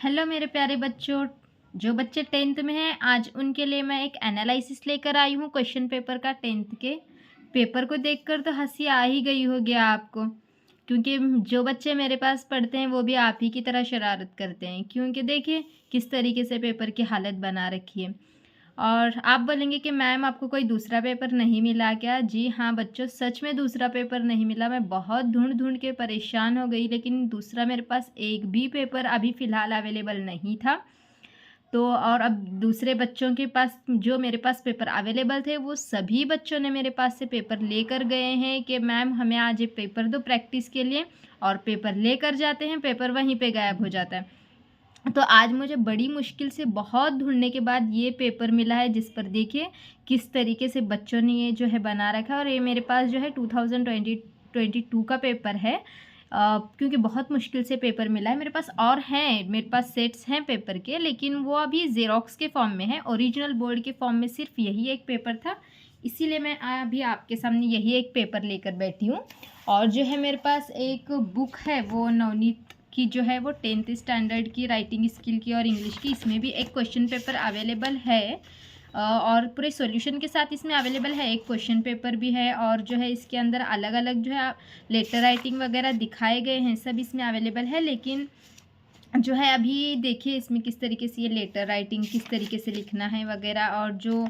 Hello मेरे प्यारे बच्चों। जो बच्चे 10th में हैं आज उनके लिए मैं एक एनालिसिस लेकर आई हूँ क्वेश्चन पेपर का। 10th के पेपर को देखकर तो हंसी आ ही गई होगी आपको, क्योंकि जो बच्चे मेरे पास पढ़ते हैं वो भी आप ही की तरह शरारत करते हैं। क्योंकि देखिए किस तरीके से पेपर की हालत बना रखी है। और आप बोलेंगे कि मैम आपको कोई दूसरा पेपर नहीं मिला क्या? जी हाँ बच्चों, सच में दूसरा पेपर नहीं मिला। मैं बहुत ढूंढ ढूंढ के परेशान हो गई, लेकिन दूसरा मेरे पास एक भी पेपर अभी फ़िलहाल अवेलेबल नहीं था। तो और अब दूसरे बच्चों के पास जो मेरे पास पेपर अवेलेबल थे वो सभी बच्चों ने मेरे पास से पेपर लेकर गए हैं कि मैम हमें आज एक पेपर दो प्रैक्टिस के लिए। और पेपर लेकर जाते हैं, पेपर वहीं पे गायब हो जाता है। तो आज मुझे बड़ी मुश्किल से बहुत ढूंढने के बाद ये पेपर मिला है, जिस पर देखिए किस तरीके से बच्चों ने ये जो है बना रखा है। और ये मेरे पास जो है 2022 का पेपर है, क्योंकि बहुत मुश्किल से पेपर मिला है। मेरे पास और हैं, मेरे पास सेट्स हैं पेपर के, लेकिन वो अभी ज़ेरॉक्स के फॉर्म में है। ओरिजिनल बोर्ड के फॉर्म में सिर्फ यही एक पेपर था, इसीलिए मैं अभी आपके सामने यही एक पेपर लेकर बैठी हूँ। और जो है मेरे पास एक बुक है, वो नवनीत की जो है वो 10th स्टैंडर्ड की राइटिंग स्किल की और इंग्लिश की, इसमें भी एक क्वेश्चन पेपर अवेलेबल है। और पूरे सॉल्यूशन के साथ इसमें अवेलेबल है। एक क्वेश्चन पेपर भी है और जो है इसके अंदर अलग अलग जो है लेटर राइटिंग वगैरह दिखाए गए हैं, सब इसमें अवेलेबल है। लेकिन जो है अभी देखिए इसमें किस तरीके से ये लेटर राइटिंग किस तरीके से लिखना है वगैरह, और जो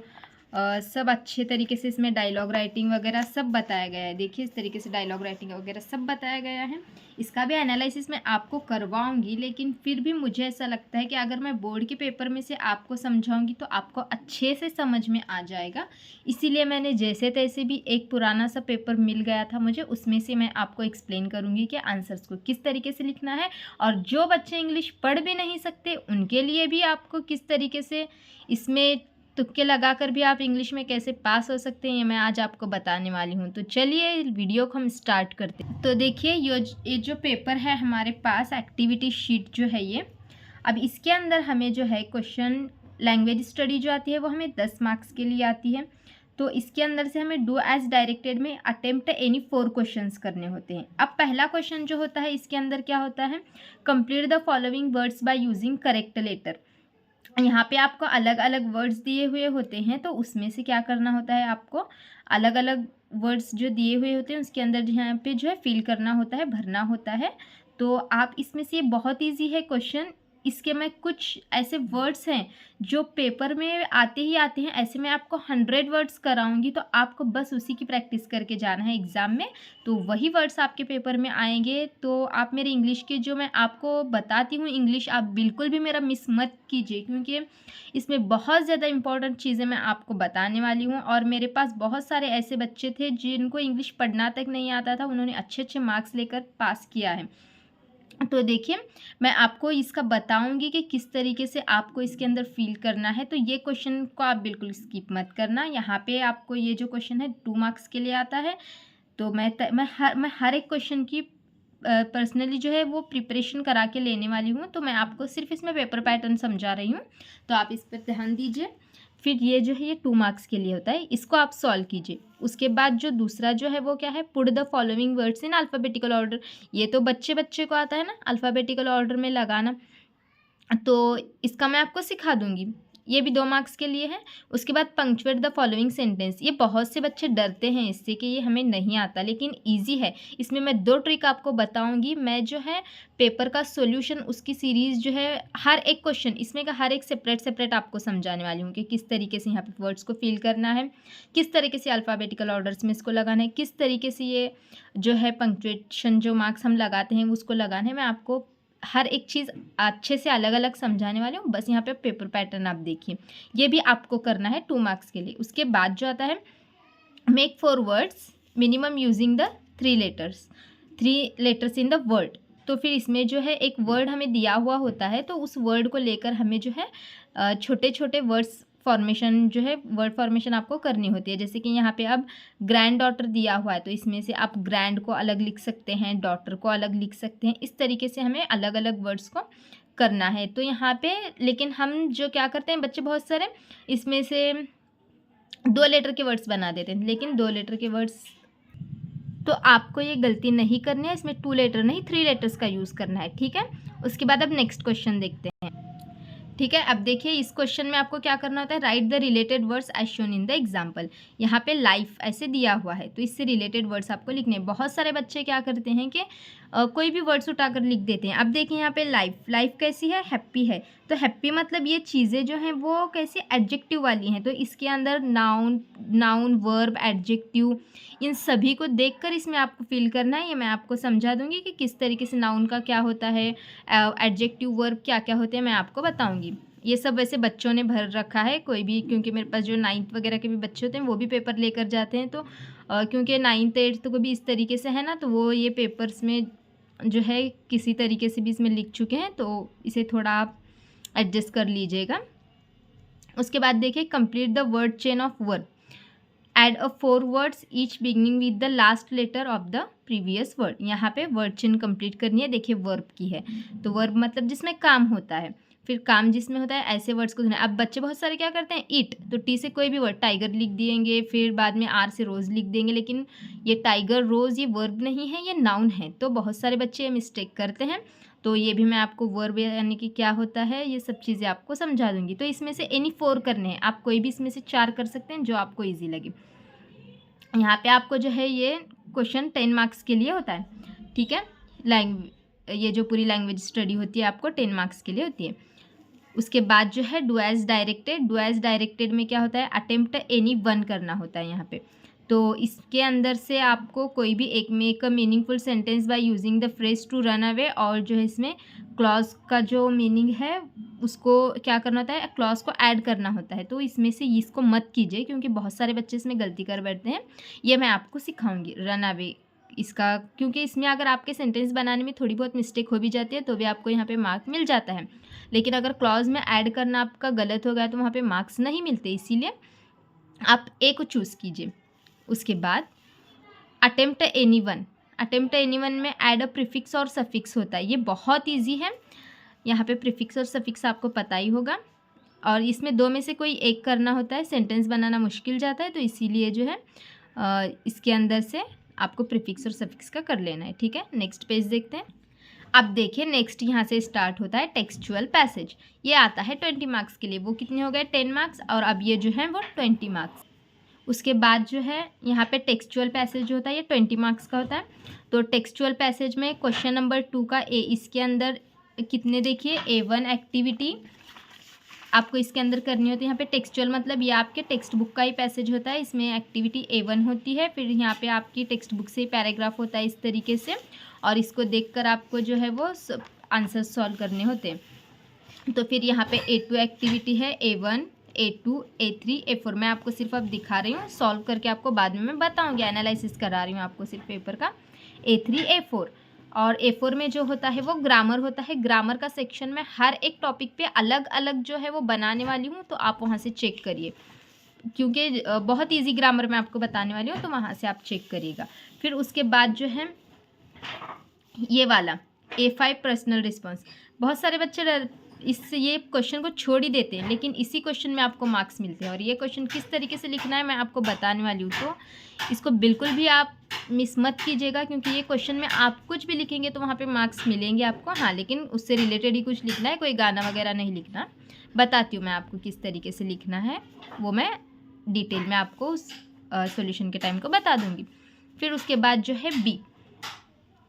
सब अच्छे तरीके से इसमें डायलॉग राइटिंग वगैरह सब बताया गया है। देखिए इस तरीके से डायलॉग राइटिंग वगैरह सब बताया गया है। इसका भी एनालिसिस मैं आपको करवाऊंगी, लेकिन फिर भी मुझे ऐसा लगता है कि अगर मैं बोर्ड के पेपर में से आपको समझाऊंगी तो आपको अच्छे से समझ में आ जाएगा। इसीलिए मैंने जैसे तैसे भी एक पुराना सा पेपर मिल गया था मुझे, उसमें से मैं आपको एक्सप्लेन करूँगी कि आंसर्स को किस तरीके से लिखना है। और जो बच्चे इंग्लिश पढ़ भी नहीं सकते उनके लिए भी आपको किस तरीके से इसमें तुक्के लगाकर भी आप इंग्लिश में कैसे पास हो सकते हैं, ये मैं आज आपको बताने वाली हूँ। तो चलिए वीडियो को हम स्टार्ट करते हैं। तो देखिए ये जो पेपर है हमारे पास, एक्टिविटी शीट जो है ये, अब इसके अंदर हमें जो है क्वेश्चन लैंग्वेज स्टडी जो आती है वो हमें 10 मार्क्स के लिए आती है। तो इसके अंदर से हमें डू एज डायरेक्टेड में अटेम्प्ट एनी 4 क्वेश्चंस करने होते हैं। अब पहला क्वेश्चन जो होता है इसके अंदर क्या होता है, complete the following words by using correct letter. यहाँ पे आपको अलग अलग वर्ड्स दिए हुए होते हैं, तो उसमें से क्या करना होता है, आपको अलग अलग वर्ड्स जो दिए हुए होते हैं उसके अंदर यहाँ पे जो है फिल करना होता है, भरना होता है। तो आप इसमें से, बहुत इजी है क्वेश्चन। इसके में कुछ ऐसे वर्ड्स हैं जो पेपर में आते ही आते हैं, ऐसे मैं आपको 100 वर्ड्स कराऊंगी, तो आपको बस उसी की प्रैक्टिस करके जाना है एग्ज़ाम में, तो वही वर्ड्स आपके पेपर में आएंगे। तो आप मेरे इंग्लिश के जो मैं आपको बताती हूँ इंग्लिश, आप बिल्कुल भी मेरा मिस मत कीजिए, क्योंकि इसमें बहुत ज़्यादा इंपॉर्टेंट चीज़ें मैं आपको बताने वाली हूँ। और मेरे पास बहुत सारे ऐसे बच्चे थे जिनको इंग्लिश पढ़ना तक नहीं आता था, उन्होंने अच्छे अच्छे मार्क्स लेकर पास किया है। तो देखिए मैं आपको इसका बताऊंगी कि किस तरीके से आपको इसके अंदर फील करना है। तो ये क्वेश्चन को आप बिल्कुल स्किप मत करना। यहाँ पे आपको ये जो क्वेश्चन है 2 मार्क्स के लिए आता है। तो मैं हर एक क्वेश्चन की पर्सनली जो है वो प्रिपरेशन करा के लेने वाली हूँ। तो मैं आपको सिर्फ इसमें पेपर पैटर्न समझा रही हूँ, तो आप इस पर ध्यान दीजिए। फिर ये जो है ये 2 मार्क्स के लिए होता है, इसको आप सॉल्व कीजिए। उसके बाद जो दूसरा जो है वो क्या है, put the following words in alphabetical order. ये तो बच्चे बच्चे को आता है ना, अल्फ़ाबेटिकल ऑर्डर में लगाना। तो इसका मैं आपको सिखा दूंगी, ये भी 2 मार्क्स के लिए है। उसके बाद पंक्चुएट द फॉलोइंग सेंटेंस। ये बहुत से बच्चे डरते हैं इससे कि ये हमें नहीं आता, लेकिन इजी है। इसमें मैं 2 ट्रिक आपको बताऊंगी। मैं जो है पेपर का सॉल्यूशन, उसकी सीरीज़ जो है, हर एक क्वेश्चन इसमें का हर एक सेपरेट आपको समझाने वाली हूँ कि किस तरीके से यहाँ पे वर्ड्स को फिल करना है, किस तरीके से अल्फ़ाबेटिकल ऑर्डर्स में इसको लगाना है, किस तरीके से ये जो है पंक्चुएशन जो मार्क्स हम लगाते हैं उसको लगाना है। मैं आपको हर एक चीज़ अच्छे से अलग अलग समझाने वाली हूँ। बस यहाँ पे पेपर पैटर्न आप देखिए, ये भी आपको करना है 2 मार्क्स के लिए। उसके बाद जो आता है, make 4 words minimum using the 3 letters in the word. तो फिर इसमें जो है एक वर्ड हमें दिया हुआ होता है, तो उस वर्ड को लेकर हमें जो है छोटे छोटे वर्ड्स फॉर्मेशन जो है, वर्ड फॉर्मेशन आपको करनी होती है। जैसे कि यहाँ पे अब ग्रैंड डॉटर दिया हुआ है, तो इसमें से आप ग्रैंड को अलग लिख सकते हैं, डॉटर को अलग लिख सकते हैं। इस तरीके से हमें अलग अलग वर्ड्स को करना है। तो यहाँ पे लेकिन हम जो क्या करते हैं, बच्चे बहुत सारे इसमें से 2 लेटर के वर्ड्स बना देते हैं, लेकिन 2 लेटर के वर्ड्स, तो आपको ये गलती नहीं करनी है। इसमें 2 लेटर नहीं 3 लेटर्स का यूज़ करना है, ठीक है। उसके बाद अब नेक्स्ट क्वेश्चन देखते हैं। ठीक है। अब देखिए इस क्वेश्चन में आपको क्या करना होता है, write the related words as shown in the example. यहाँ पे लाइफ ऐसे दिया हुआ है तो इससे रिलेटेड वर्ड्स आपको लिखने हैं। बहुत सारे बच्चे क्या करते हैं कि कोई भी वर्ड्स उठाकर लिख देते हैं। अब देखिए यहाँ पे लाइफ, लाइफ कैसी है, हैप्पी है। तो हैप्पी मतलब ये चीज़ें जो हैं वो कैसी एडजेक्टिव वाली हैं, तो इसके अंदर नाउन वर्ब एडजेक्टिव इन सभी को देखकर इसमें आपको फिल करना है। ये मैं आपको समझा दूंगी कि किस तरीके से नाउन का क्या होता है, एडजेक्टिव वर्ब क्या क्या होते हैं, मैं आपको बताऊंगी। ये सब वैसे बच्चों ने भर रखा है, कोई भी, क्योंकि मेरे पास जो 9th वगैरह के भी बच्चे होते हैं वो भी पेपर लेकर जाते हैं। तो क्योंकि 9th 8th को भी इस तरीके से है ना, तो वो ये पेपर्स में जो है किसी तरीके से भी इसमें लिख चुके हैं, तो इसे थोड़ा आप एडजस्ट कर लीजिएगा। उसके बाद देखिए complete the word chain of verb, add a 4 words each beginning with the last letter of the previous word. यहाँ पे वर्ड चेन कंप्लीट करनी है। देखिए वर्ब की है, तो वर्ब मतलब जिसमें काम होता है, फिर काम जिसमें होता है ऐसे वर्ड्स को धुना। अब बच्चे बहुत सारे क्या करते हैं, ईट, तो टी से कोई भी वर्ड, टाइगर लिख देंगे, फिर बाद में आर से रोज़ लिख देंगे, लेकिन ये टाइगर रोज़ ये वर्ब नहीं है, ये नाउन है। तो बहुत सारे बच्चे मिस्टेक करते हैं, तो ये भी मैं आपको वर्ब यानी कि क्या होता है ये सब चीज़ें आपको समझा दूंगी। तो इसमें से एनी 4 करने हैं, आप कोई भी इसमें से 4 कर सकते हैं जो आपको ईजी लगे। यहाँ पे आपको जो है ये क्वेश्चन 10 मार्क्स के लिए होता है, ठीक है। ये जो पूरी लैंग्वेज स्टडी होती है आपको 10 मार्क्स के लिए होती है। उसके बाद जो है do as directed, do as directed में क्या होता है, अटेम्प्ट एनी वन करना होता है यहाँ पे। तो इसके अंदर से आपको कोई भी एक make a meaningful sentence by using the phrase to run away, और जो है इसमें क्लॉज का जो मीनिंग है उसको क्या करना होता है, क्लॉज को ऐड करना होता है। तो इसमें से इसको मत कीजिए क्योंकि बहुत सारे बच्चे इसमें गलती कर बैठते हैं, ये मैं आपको सिखाऊंगी रन अवे इसका, क्योंकि इसमें अगर आपके सेंटेंस बनाने में थोड़ी बहुत मिस्टेक हो भी जाती है तो भी आपको यहाँ पे मार्क मिल जाता है, लेकिन अगर क्लॉज में ऐड करना आपका गलत हो गया तो वहाँ पे मार्क्स नहीं मिलते, इसीलिए आप ए को चूज़ कीजिए। उसके बाद attempt any one, attempt any one में ऐड अ प्रीफिक्स और सफिक्स होता है, ये बहुत ईजी है। यहाँ पे प्रीफिक्स और सफिक्स आपको पता ही होगा, और इसमें 2 में से कोई एक करना होता है, सेंटेंस बनाना मुश्किल जाता है, तो इसीलिए जो है इसके अंदर से आपको प्रीफिक्स और सफिक्स का कर लेना है, ठीक है। नेक्स्ट पेज देखते हैं। अब देखिए नेक्स्ट यहाँ से स्टार्ट होता है टेक्सचुअल पैसेज, ये आता है 20 मार्क्स के लिए। वो कितने हो गए, 10 मार्क्स, और अब ये जो है वो 20 मार्क्स। उसके बाद जो है यहाँ पे टेक्सचुअल पैसेज जो होता है ये 20 मार्क्स का होता है। तो टेक्सचुअल पैसेज में क्वेश्चन नंबर 2 का ए, इसके अंदर कितने देखिए A1 एक्टिविटी आपको इसके अंदर करनी होती है। यहाँ पे टेक्सचुअल मतलब ये आपके टेक्स्ट बुक का ही पैसेज होता है, इसमें एक्टिविटी A1 होती है, फिर यहाँ पे आपकी टेक्स्ट बुक से ही पैराग्राफ होता है इस तरीके से, और इसको देखकर आपको जो है वो आंसर सॉल्व करने होते हैं। तो फिर यहाँ पे A2 एक्टिविटी है, A1 A2 A3 A4, मैं आपको सिर्फ अब दिखा रही हूँ, सॉल्व करके आपको बाद में मैं बताऊँगी, एनालिसिस करा रही हूँ आपको सिर्फ पेपर का। A3 A4, और A4 में जो होता है वो ग्रामर होता है। ग्रामर का सेक्शन में हर एक टॉपिक पे अलग अलग जो है वो बनाने वाली हूँ, तो आप वहाँ से चेक करिए, क्योंकि बहुत इजी ग्रामर मैं आपको बताने वाली हूँ, तो वहाँ से आप चेक करिएगा। फिर उसके बाद जो है ये वाला A5 पर्सनल रिस्पॉन्स, बहुत सारे बच्चे ये क्वेश्चन को छोड़ ही देते हैं, लेकिन इसी क्वेश्चन में आपको मार्क्स मिलते हैं, और ये क्वेश्चन किस तरीके से लिखना है मैं आपको बताने वाली हूँ। तो इसको बिल्कुल भी आप मिस मत कीजिएगा, क्योंकि ये क्वेश्चन में आप कुछ भी लिखेंगे तो वहाँ पे मार्क्स मिलेंगे आपको, हाँ, लेकिन उससे रिलेटेड ही कुछ लिखना है, कोई गाना वगैरह नहीं लिखना। बताती हूँ मैं आपको किस तरीके से लिखना है, वो मैं डिटेल में आपको उस सॉल्यूशन के टाइम को बता दूँगी। फिर उसके बाद जो है बी,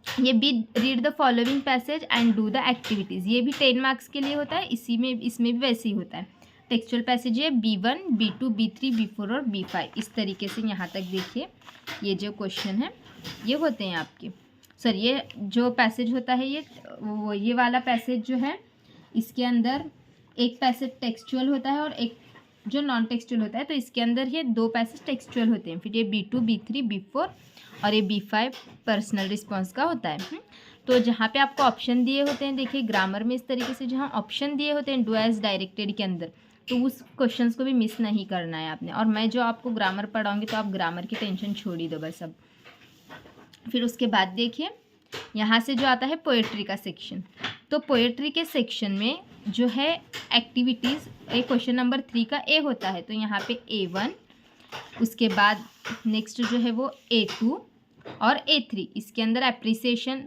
ये B, read the following passage and do the activities, ये भी 10 मार्क्स के लिए होता है, इसमें भी वैसे ही होता है। टेक्सचुअल पैसेज है B1 B2 B3 B4 और B5, इस तरीके से यहाँ तक देखिए ये जो क्वेश्चन है ये होते हैं आपके। सर ये जो पैसेज होता है ये वाला पैसेज जो है इसके अंदर एक पैसेज टेक्सचुअल होता है और एक जो नॉन टेक्सचुअल होता है, तो इसके अंदर ये 2 पैसेज टेक्सचुअल होते हैं। फिर ये B2 B3 B4 और ये B5 पर्सनल रिस्पॉन्स का होता है। तो जहाँ पे आपको ऑप्शन दिए होते हैं, देखिए ग्रामर में इस तरीके से जहाँ ऑप्शन दिए होते हैं डू एज डायरेक्टेड के अंदर, तो उस क्वेश्चंस को भी मिस नहीं करना है आपने। और मैं जो आपको ग्रामर पढ़ाऊँगी तो आप ग्रामर की टेंशन छोड़ ही दो बस अब। फिर उसके बाद देखिए यहाँ से जो आता है पोएट्री का सेक्शन, तो पोएट्री के सेक्शन में जो है एक्टिविटीज़ क्वेश्चन नंबर 3 का ए होता है, तो यहाँ पे A1, उसके बाद नेक्स्ट जो है वो A2 और A3, इसके अंदर एप्रिसिएशन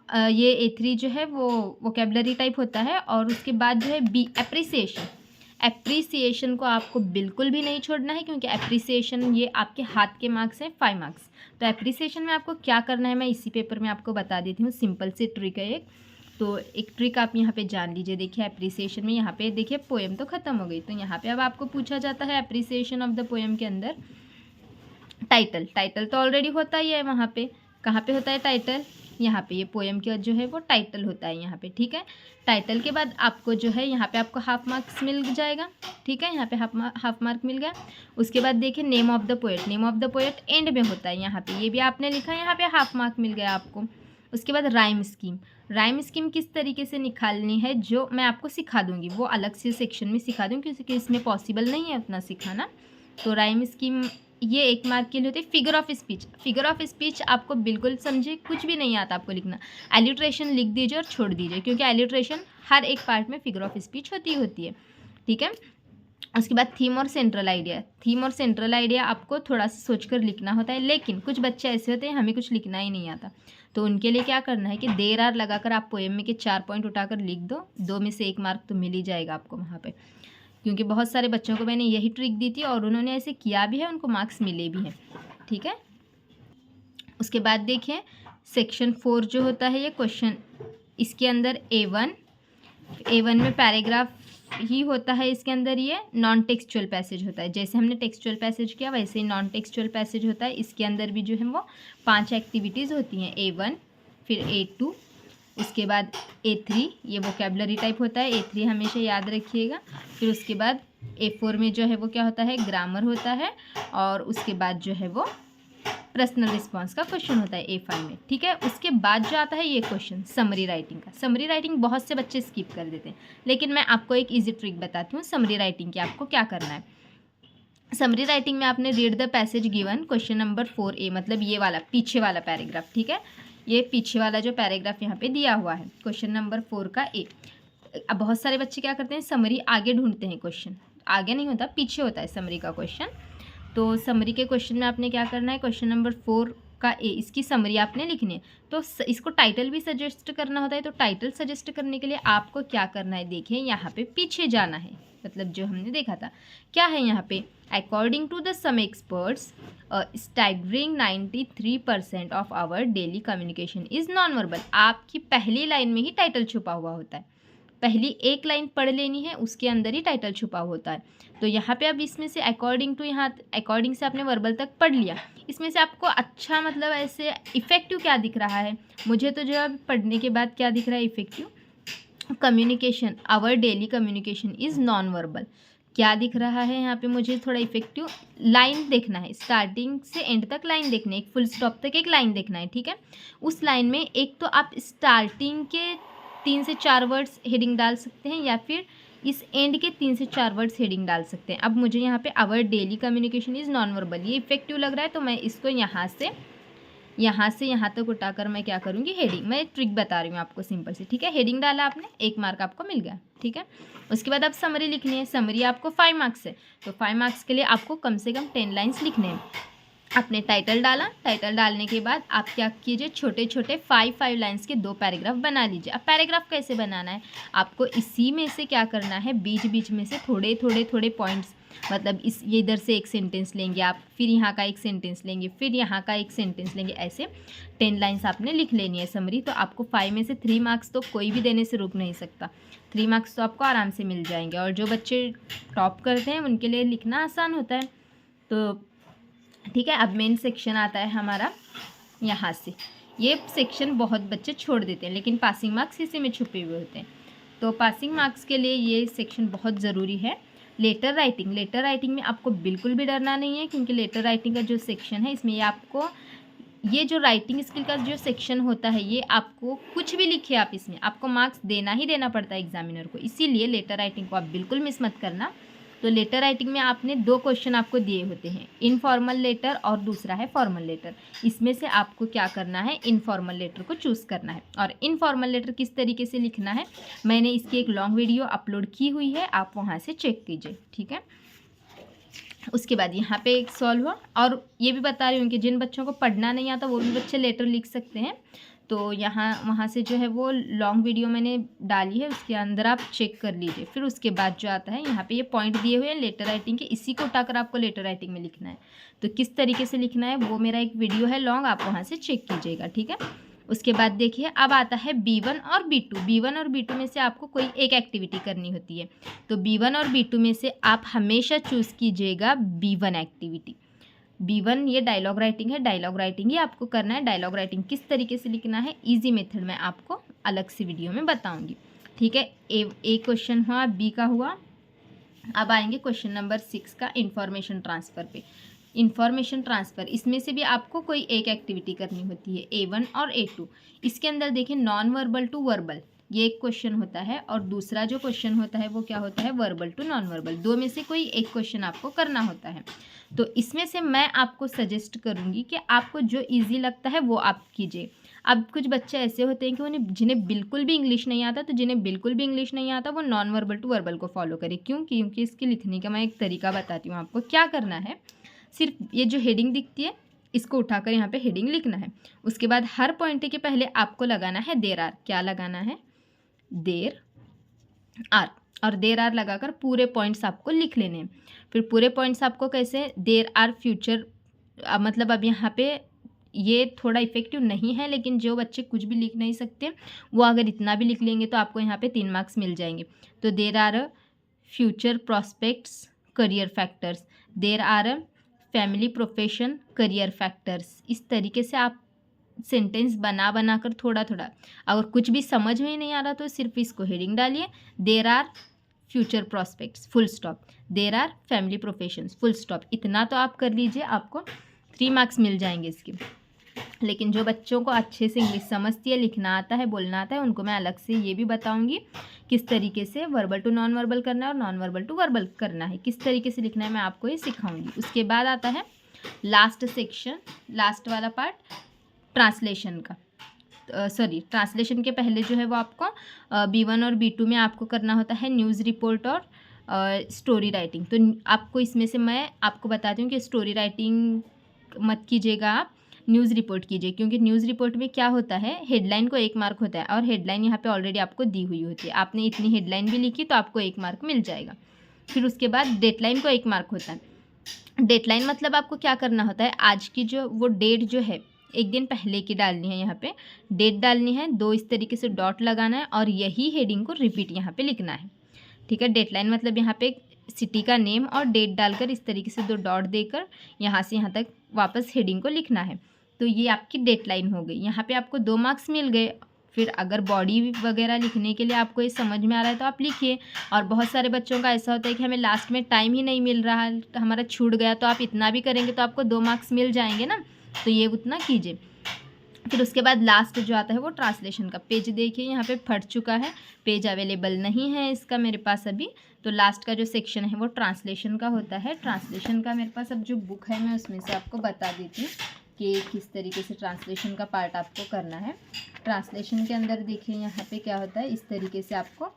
ये A3 जो है वो वोकेबलरी टाइप होता है। और उसके बाद जो है B एप्रिसिएशन। एप्रिसिएशन को आपको बिल्कुल भी नहीं छोड़ना है, क्योंकि एप्रिसिएशन ये आपके हाथ के मार्क्स हैं 5 मार्क्स। तो एप्रिसिएशन में आपको क्या करना है मैं इसी पेपर में आपको बता देती हूँ। सिंपल सी ट्रिक है एक। तो एक ट्रिक आप यहाँ पे जान लीजिए। देखिए एप्रिसिएशन में यहाँ पे देखिए पोएम तो ख़त्म हो गई, तो यहाँ पे अब आपको पूछा जाता है एप्रिसिएशन ऑफ द पोएम के अंदर टाइटल तो ऑलरेडी होता ही है वहाँ पे। कहाँ पे होता है टाइटल? यहाँ पे। ये पोएम का जो है वो टाइटल होता है यहाँ पे, ठीक है। टाइटल के बाद आपको जो है यहाँ पे आपको हाफ मार्क्स मिल जाएगा, ठीक है। यहाँ पे हाफ मार्क मिल गया। उसके बाद देखिए name of the poet. Name of the poet and में होता है यहाँ पे, ये भी आपने लिखा है, यहाँ पे हाफ मार्क मिल गया आपको। उसके बाद राइम स्कीम। राइम स्कीम किस तरीके से निकालनी है जो मैं आपको सिखा दूँगी, वो अलग से सेक्शन में सिखा दूँगी, क्योंकि इसमें पॉसिबल नहीं है उतना सिखाना। तो राइम स्कीम ये 1 मार्क के लिए होती है। Figure of speech. Figure of speech आपको बिल्कुल समझे कुछ भी नहीं आता आपको लिखना। एलिट्रेशन लिख दीजिए और छोड़ दीजिए, क्योंकि एलिट्रेशन हर एक पार्ट में फिगर ऑफ स्पीच होती है, ठीक है। उसके बाद थीम और सेंट्रल आइडिया। थीम और सेंट्रल आइडिया आपको थोड़ा सा सोचकर लिखना होता है, लेकिन कुछ बच्चे ऐसे होते हैं हमें कुछ लिखना ही नहीं आता, तो उनके लिए क्या करना है कि देर आर लगाकर आप पोएम में के 4 पॉइंट उठाकर लिख दो। 2 में से 1 मार्क तो मिल ही जाएगा आपको वहाँ पे, क्योंकि बहुत सारे बच्चों को मैंने यही ट्रिक दी थी और उन्होंने ऐसे किया भी है, उनको मार्क्स मिले भी हैं, ठीक है। उसके बाद देखिए सेक्शन 4 जो होता है ये क्वेश्चन, इसके अंदर A1 में पैराग्राफ ही होता है। इसके अंदर ये नॉन टेक्सचुअल पैसेज होता है। जैसे हमने टेक्सचुअल पैसेज किया वैसे ही नॉन टेक्सचुअल पैसेज होता है। इसके अंदर भी जो है वो 5 एक्टिविटीज़ होती हैं। A1, फिर A2, उसके बाद A3, ये वोकेबलरी टाइप होता है, A3 हमेशा याद रखिएगा। फिर उसके बाद A4 में जो है वो क्या होता है, ग्रामर होता है। और उसके बाद जो है वो पर्सनल रिस्पॉन्स का क्वेश्चन होता है A5 में, ठीक है। उसके बाद जो आता है ये क्वेश्चन समरी राइटिंग का। समरी राइटिंग बहुत से बच्चे स्किप कर देते हैं, लेकिन मैं आपको एक ईजी ट्रिक बताती हूँ समरी राइटिंग की। आपको क्या करना है, समरी राइटिंग में आपने read the passage given question number 4A, मतलब ये वाला पीछे वाला पैराग्राफ, ठीक है। ये पीछे वाला जो पैराग्राफ यहाँ पे दिया हुआ है क्वेश्चन नंबर 4 का A। अब बहुत सारे बच्चे क्या करते हैं, समरी आगे ढूंढते हैं। क्वेश्चन आगे नहीं होता, पीछे होता है समरी का क्वेश्चन। तो समरी के क्वेश्चन में आपने क्या करना है, क्वेश्चन नंबर 4 का A, इसकी समरी आपने लिखनी है। तो इसको टाइटल भी सजेस्ट करना होता है। तो टाइटल सजेस्ट करने के लिए आपको क्या करना है, देखिए यहाँ पे पीछे जाना है, मतलब जो हमने देखा था क्या है यहाँ पे, according to the some experts staggering 93% of our daily communication is non verbal. आपकी पहली लाइन में ही टाइटल छुपा हुआ होता है। पहली एक लाइन पढ़ लेनी है, उसके अंदर ही टाइटल छुपा होता है। तो यहाँ पे अब इसमें से अकॉर्डिंग टू, यहाँ अकॉर्डिंग से आपने वर्बल तक पढ़ लिया। इसमें से आपको अच्छा मतलब ऐसे इफ़ेक्टिव क्या दिख रहा है, मुझे तो जो अब पढ़ने के बाद क्या दिख रहा है effective, communication, our daily communication is non verbal. क्या दिख रहा है यहाँ पे मुझे थोड़ा इफेक्टिव, लाइन देखना है, स्टार्टिंग से एंड तक लाइन देखना है, एक फुल स्टॉप तक एक लाइन देखना है, ठीक है। उस लाइन में एक तो आप स्टार्टिंग के 3 से 4 वर्ड्स हेडिंग डाल सकते हैं, या फिर इस एंड के 3 से 4 वर्ड्स हेडिंग डाल सकते हैं। अब मुझे यहाँ पे our daily communication is non verbal ये इफेक्टिव लग रहा है, तो मैं इसको यहाँ से यहाँ तक उठाकर मैं क्या करूँगी, हेडिंग, मैं ट्रिक बता रही हूँ आपको सिंपल से, ठीक है। हेडिंग डाला आपने, 1 मार्क आपको मिल गया, ठीक है। उसके बाद अब समरी लिखनी है। समरी आपको 5 मार्क्स है, तो 5 मार्क्स के लिए आपको कम से कम 10 लाइन्स लिखने हैं। आपने टाइटल डाला, टाइटल डालने के बाद आप क्या कीजिए, छोटे छोटे 5 लाइन्स के 2 पैराग्राफ बना लीजिए। अब पैराग्राफ कैसे बनाना है, आपको इसी में से क्या करना है, बीच बीच में से थोड़े पॉइंट्स, मतलब ये इधर से एक सेंटेंस लेंगे आप, फिर यहाँ का एक सेंटेंस लेंगे, फिर यहाँ का एक सेंटेंस लेंगे, ऐसे 10 लाइन्स आपने लिख लेनी है समरी। तो आपको 5 में से 3 मार्क्स तो कोई भी देने से रुक नहीं सकता, 3 मार्क्स तो आपको आराम से मिल जाएंगे। और जो बच्चे टॉप करते हैं उनके लिए लिखना आसान होता है। तो ठीक है, अब मेन सेक्शन आता है हमारा यहाँ से। ये सेक्शन बहुत बच्चे छोड़ देते हैं, लेकिन पासिंग मार्क्स इसी में छुपे हुए होते हैं। तो पासिंग मार्क्स के लिए ये सेक्शन बहुत ज़रूरी है। लेटर राइटिंग, लेटर राइटिंग में आपको बिल्कुल भी डरना नहीं है, क्योंकि लेटर राइटिंग का जो सेक्शन है इसमें ये आपको, ये जो राइटिंग स्किल का जो सेक्शन होता है, ये आपको कुछ भी लिखिए आप, इसमें आपको मार्क्स देना ही देना पड़ता है एग्जामिनर को। इसीलिए लेटर राइटिंग को आप बिल्कुल मिस मत करना। तो लेटर राइटिंग में आपने 2 क्वेश्चन आपको दिए होते हैं, इनफॉर्मल लेटर और दूसरा है फॉर्मल लेटर। इसमें से आपको क्या करना है, इनफॉर्मल लेटर को चूज़ करना है। और इनफॉर्मल लेटर किस तरीके से लिखना है, मैंने इसकी एक लॉन्ग वीडियो अपलोड की हुई है, आप वहाँ से चेक कीजिए, ठीक है। उसके बाद यहाँ पे एक सॉल्व हुआ। और ये भी बता रही हूँ कि जिन बच्चों को पढ़ना नहीं आता वो भी बच्चे लेटर लिख सकते हैं। तो यहाँ वहाँ से जो है वो लॉन्ग वीडियो मैंने डाली है, उसके अंदर आप चेक कर लीजिए। फिर उसके बाद जो आता है यहाँ पे ये पॉइंट दिए हुए हैं लेटर राइटिंग के, इसी को उठाकर आपको लेटर राइटिंग में लिखना है। तो किस तरीके से लिखना है वो मेरा एक वीडियो है लॉन्ग, आप वहाँ से चेक कीजिएगा, ठीक है। उसके बाद देखिए अब आता है B1 और B2। B1 और B2 में से आपको कोई एक एक्टिविटी करनी होती है। तो B1 और B2 में से आप हमेशा चूज़ कीजिएगा B1 एक्टिविटी। B1 ये डायलॉग राइटिंग है, डायलॉग राइटिंग ही आपको करना है। डायलॉग राइटिंग किस तरीके से लिखना है ईजी मेथड में आपको अलग से वीडियो में बताऊंगी, ठीक है। ए क्वेश्चन हुआ, बी का हुआ। अब आएंगे क्वेश्चन नंबर 6 का, इंफॉर्मेशन ट्रांसफ़र पे। इंफॉर्मेशन ट्रांसफ़र, इसमें से भी आपको कोई एक एक्टिविटी करनी होती है, A1 और A2। इसके अंदर देखिए नॉन वर्बल टू वर्बल ये एक क्वेश्चन होता है, और दूसरा जो क्वेश्चन होता है वो क्या होता है, वर्बल टू नॉन वर्बल। दो में से कोई एक क्वेश्चन आपको करना होता है। तो इसमें से मैं आपको सजेस्ट करूँगी कि आपको जो ईजी लगता है वो आप कीजिए। अब कुछ बच्चे ऐसे होते हैं कि उन्हें जिन्हें बिल्कुल भी इंग्लिश नहीं आता, तो जिन्हें बिल्कुल भी इंग्लिश नहीं आता वो नॉन वर्बल टू वर्बल को फॉलो करें। क्यों? क्योंकि इसके लिखने का मैं एक तरीका बताती हूँ आपको। क्या करना है, सिर्फ ये जो हेडिंग दिखती है इसको उठाकर यहाँ पे हेडिंग लिखना है। उसके बाद हर पॉइंट के पहले आपको लगाना है देर आर। क्या लगाना है? There are. और देर आर लगाकर पूरे पॉइंट्स आपको लिख लेने हैं। फिर पूरे पॉइंट्स आपको कैसे, देर आर फ्यूचर, मतलब अब यहाँ पे ये थोड़ा इफेक्टिव नहीं है, लेकिन जो बच्चे कुछ भी लिख नहीं सकते वो अगर इतना भी लिख लेंगे तो आपको यहाँ पे 3 मार्क्स मिल जाएंगे। तो there are future prospects career factors, there are family profession career factors. इस तरीके से आप सेंटेंस बना बना कर थोड़ा थोड़ा, अगर कुछ भी समझ में नहीं आ रहा तो सिर्फ इसको हेडिंग डालिए, there are future prospects full stop, there are family professions full stop. इतना तो आप कर लीजिए, आपको 3 मार्क्स मिल जाएंगे इसके। लेकिन जो बच्चों को अच्छे से इंग्लिश समझती है, लिखना आता है, बोलना आता है, उनको मैं अलग से ये भी बताऊंगी किस तरीके से वर्बल टू नॉन वर्बल करना है और नॉन वर्बल टू वर्बल करना है, किस तरीके से लिखना है मैं आपको ये सिखाऊंगी। उसके बाद आता है लास्ट सेक्शन, लास्ट वाला पार्ट ट्रांसलेशन का। ट्रांसलेशन के पहले जो है वो आपको B1 और B2 में आपको करना होता है न्यूज़ रिपोर्ट और स्टोरी राइटिंग। तो आपको इसमें से मैं आपको बताती हूँ कि स्टोरी राइटिंग मत कीजिएगा, आप न्यूज़ रिपोर्ट कीजिए। क्योंकि न्यूज़ रिपोर्ट में क्या होता है, हेडलाइन को 1 मार्क होता है, और हेडलाइन यहाँ पे ऑलरेडी आपको दी हुई होती है। आपने इतनी हेडलाइन भी लिखी तो आपको 1 मार्क मिल जाएगा। फिर उसके बाद डेटलाइन को 1 मार्क होता है। डेटलाइन मतलब आपको क्या करना होता है, आज की जो वो डेट जो है 1 दिन पहले की डालनी है, यहाँ पे डेट डालनी है, 2 इस तरीके से डॉट लगाना है और यही हेडिंग को रिपीट यहाँ पे लिखना है, ठीक है। डेटलाइन मतलब यहाँ पे सिटी का नेम और डेट डालकर इस तरीके से 2 डॉट देकर यहाँ से यहाँ तक वापस हेडिंग को लिखना है। तो ये आपकी डेटलाइन हो गई। यहाँ पे आपको 2 मार्क्स मिल गए। फिर अगर बॉडी वगैरह लिखने के लिए आपको ये समझ में आ रहा है तो आप लिखिए। और बहुत सारे बच्चों का ऐसा होता है कि हमें लास्ट में टाइम ही नहीं मिल रहा है, हमारा छूट गया, तो आप इतना भी करेंगे तो आपको 2 मार्क्स मिल जाएंगे ना, तो ये उतना कीजिए। फिर उसके बाद लास्ट जो आता है वो ट्रांसलेशन का। पेज देखिए यहाँ पे फट चुका है, पेज अवेलेबल नहीं है इसका मेरे पास अभी। तो लास्ट का जो सेक्शन है वो ट्रांसलेशन का होता है। ट्रांसलेशन का मेरे पास अब जो बुक है मैं उसमें से आपको बता देती हूँ कि किस तरीके से ट्रांसलेशन का पार्ट आपको करना है। ट्रांसलेशन के अंदर देखिए यहाँ पे क्या होता है, इस तरीके से आपको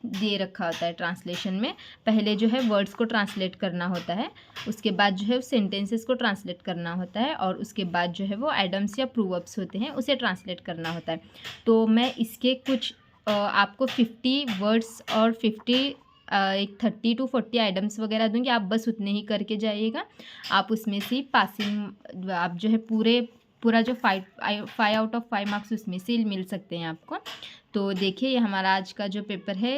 दे रखा होता है। ट्रांसलेशन में पहले जो है वर्ड्स को ट्रांसलेट करना होता है, उसके बाद जो है सेंटेंसेस को ट्रांसलेट करना होता है, और उसके बाद जो है वो एडम्स या प्रूवर्ब्स होते हैं उसे ट्रांसलेट करना होता है। तो मैं इसके कुछ आपको 50 वर्ड्स और 30 to 40 आइटम्स वगैरह दूंगी, आप बस उतने ही करके जाइएगा। आप उसमें से पासिंग आप जो है पूरा जो 5 out of 5 मार्क्स उसमें से मिल सकते हैं आपको। तो देखिए ये हमारा आज का जो पेपर है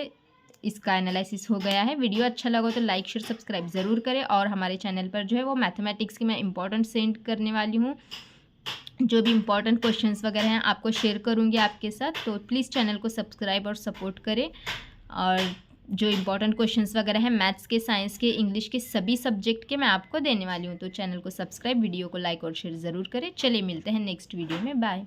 इसका एनालिसिस हो गया है। वीडियो अच्छा लगा तो लाइक शेयर सब्सक्राइब ज़रूर करें, और हमारे चैनल पर जो है वो मैथमेटिक्स की मैं इंपॉर्टेंट सेंड करने वाली हूँ, जो भी इंपॉर्टेंट क्वेश्चंस वगैरह हैं आपको शेयर करूँगी आपके साथ। तो प्लीज़ चैनल को सब्सक्राइब और सपोर्ट करें। और जो इंपॉर्टेंट क्वेश्चंस वगैरह हैं मैथ्स के, साइंस के, इंग्लिश के, सभी सब्जेक्ट के मैं आपको देने वाली हूँ। तो चैनल को सब्सक्राइब, वीडियो को लाइक और शेयर ज़रूर करें। चलिए मिलते हैं नेक्स्ट वीडियो में, बाय।